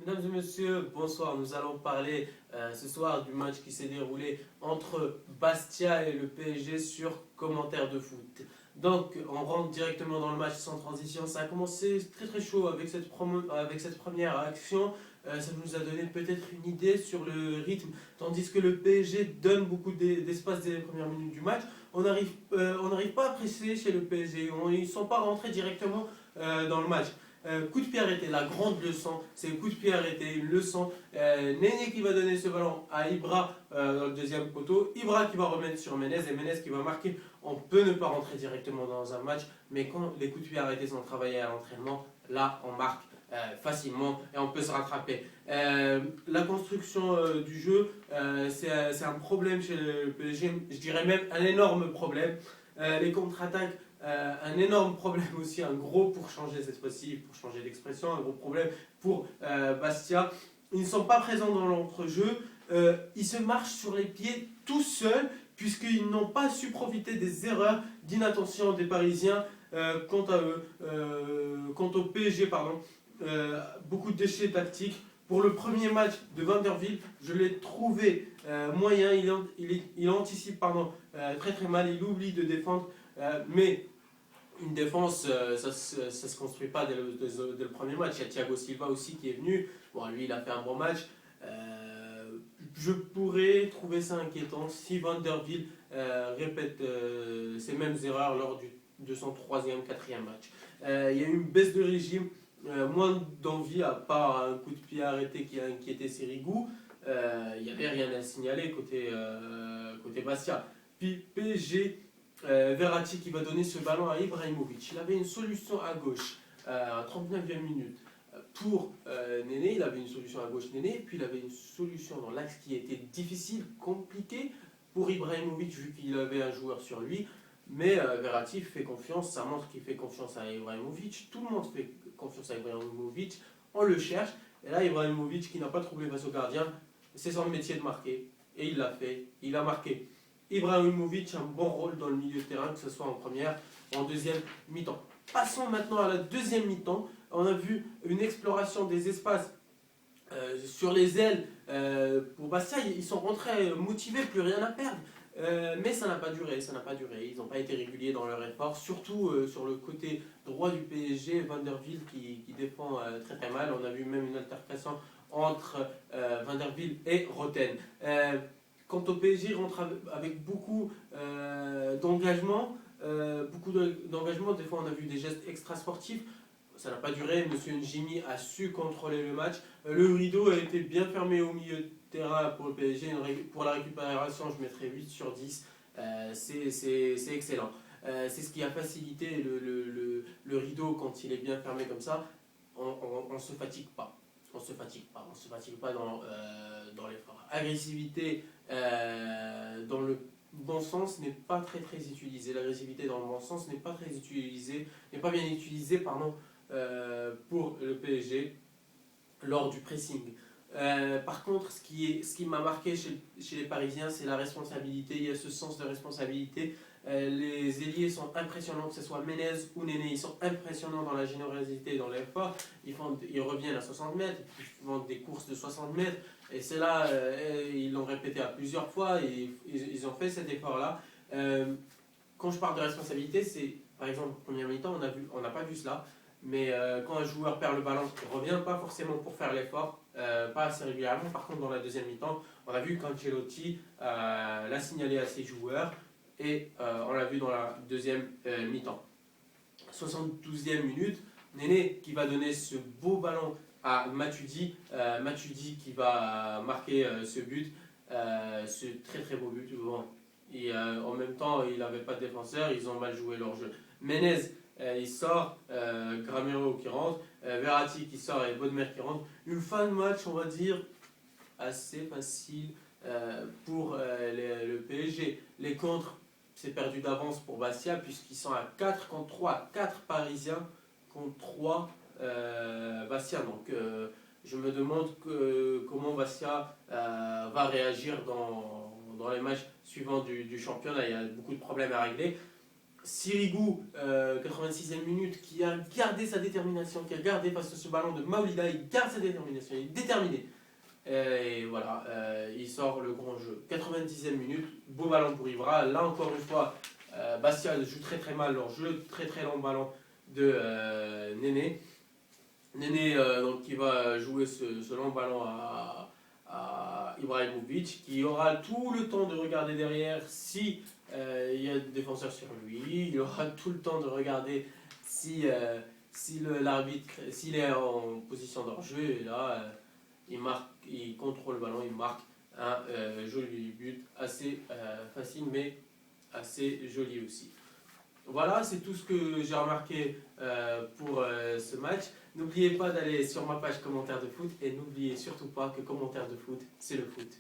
Mesdames et messieurs, bonsoir. Nous allons parler ce soir du match qui s'est déroulé entre Bastia et le PSG sur commentaire de foot. Donc, on rentre directement dans le match sans transition. Ça a commencé très très chaud avec avec cette première action. Ça nous a donné peut-être une idée sur le rythme, tandis que le PSG donne beaucoup d'espace dès les premières minutes du match. On n'arrive pas à presser chez le PSG. Ils ne sont pas rentrés directement dans le match. Coup de pied arrêté, la grande leçon, c'est le coup de pied arrêté, une leçon. Néné qui va donner ce ballon à Ibra dans le deuxième poteau, Ibra qui va remettre sur Menez et Menez qui va marquer. On peut ne pas rentrer directement dans un match, mais quand les coups de pied arrêtés sont travaillés à l'entraînement, là on marque facilement et on peut se rattraper. La construction du jeu, c'est un problème chez le PSG, je dirais même un énorme problème. Les contre-attaques, un énorme problème aussi, un gros pour changer cette fois-ci, pour changer d'expression, un gros problème pour Bastia. Ils ne sont pas présents dans l'entrejeu, ils se marchent sur les pieds tout seuls, puisqu'ils n'ont pas su profiter des erreurs d'inattention des Parisiens quant à eux, quant au PSG, pardon. Beaucoup de déchets tactiques. Pour le premier match de Vanderbilt, je l'ai trouvé moyen, il anticipe très très mal, il oublie de défendre, mais une défense, ça ne se construit pas dès le premier match. Il y a Thiago Silva aussi qui est venu. Bon, lui, il a fait un bon match. Je pourrais trouver ça inquiétant si Vanderbilt répète ces mêmes erreurs de son troisième, quatrième match. Il y a eu une baisse de régime, moins d'envie, à part un coup de pied arrêté qui a inquiété Sirigu. Il n'y avait rien à signaler côté Bastia. Puis PSG, Verratti qui va donner ce ballon à Ibrahimovic. Il avait une solution à gauche à 39e minute pour Néné. Il avait une solution à gauche Néné, puis il avait une solution dans l'axe qui était difficile, compliquée pour Ibrahimovic vu qu'il avait un joueur sur lui. Mais Verratti fait confiance, ça montre qu'il fait confiance à Ibrahimovic. Tout le monde fait confiance à Ibrahimovic, on le cherche. Et là, Ibrahimovic qui n'a pas trouvé face au gardien, c'est son métier de marquer. Et il l'a fait, il a marqué. Ibrahimovic a un bon rôle dans le milieu de terrain, que ce soit en première ou en deuxième mi-temps. Passons maintenant à la deuxième mi-temps. On a vu une exploration des espaces sur les ailes pour Bastia. Ils sont rentrés motivés, plus rien à perdre. Mais ça n'a pas duré, Ils n'ont pas été réguliers dans leur effort, surtout sur le côté droit du PSG, Vanderbilt qui défend très très mal. On a vu même une altercation entre Vanderbilt et Roten. Quant au PSG, il rentre avec beaucoup d'engagement. Des fois on a vu des gestes extra-sportifs. Ça n'a pas duré, Monsieur Njimi a su contrôler le match. Le rideau a été bien fermé au milieu de terrain pour le PSG. Pour la récupération, je mettrais 8 sur 10. C'est excellent. C'est ce qui a facilité le rideau quand il est bien fermé comme ça. On ne se fatigue pas. On se fatigue pas dans l'effort. Agressivité dans le bon sens n'est pas très utilisée. L'agressivité dans le bon sens n'est pas très utilisée, n'est pas bien utilisée, pardon, pour le PSG lors du pressing. Par contre, ce qui m'a marqué chez les Parisiens, c'est la responsabilité. Il y a ce sens de responsabilité. Les ailiers sont impressionnants, que ce soit Menez ou Néné, ils sont impressionnants dans la générosité et dans l'effort. Ils reviennent à 60 mètres, ils font des courses de 60 mètres. Et c'est là, ils l'ont répété à plusieurs fois, et ils ont fait cet effort-là. Quand je parle de responsabilité, c'est par exemple, première mi-temps, on n'a pas vu cela. Mais quand un joueur perd le ballon, il ne revient pas forcément pour faire l'effort, pas assez régulièrement. Par contre, dans la deuxième mi-temps, on a vu qu'Ancelotti l'a signalé à ses joueurs et on l'a vu dans la deuxième mi-temps. 72e minute, Néné qui va donner ce beau ballon à Matuidi. Matuidi qui va marquer ce but, ce très très beau but. Bon. Et en même temps, il n'avait pas de défenseur, ils ont mal joué leur jeu. Menez, il sort, Gramero qui rentre, Verratti qui sort et Bodmer qui rentre. Une fin de match, on va dire, assez facile pour le PSG. Les contres, c'est perdu d'avance pour Bastia, puisqu'ils sont à 4 contre 3, 4 Parisiens contre 3 Bastia. Donc je me demande comment Bastia va réagir dans les matchs suivants du championnat. Il y a beaucoup de problèmes à régler. Sirigu, 86e minute, qui a gardé sa détermination, qui a gardé face à ce ballon de Maolida, il garde sa détermination, il est déterminé. Et voilà, il sort le grand jeu. 90e minute, beau ballon pour Ibra. Là encore une fois, Bastia joue très très mal leur jeu, très très long ballon de Néné. Néné donc, qui va jouer ce long ballon à Ibrahimovic, qui aura tout le temps de regarder derrière si il y a des défenseurs sur lui, il aura tout le temps de regarder si l'arbitre, s'il est en position d'hors-jeu, et là il marque, il contrôle le ballon, il marque un joli but, assez facile mais assez joli aussi. Voilà, c'est tout ce que j'ai remarqué pour ce match. N'oubliez pas d'aller sur ma page commentaire de foot et n'oubliez surtout pas que commentaire de foot, c'est le foot.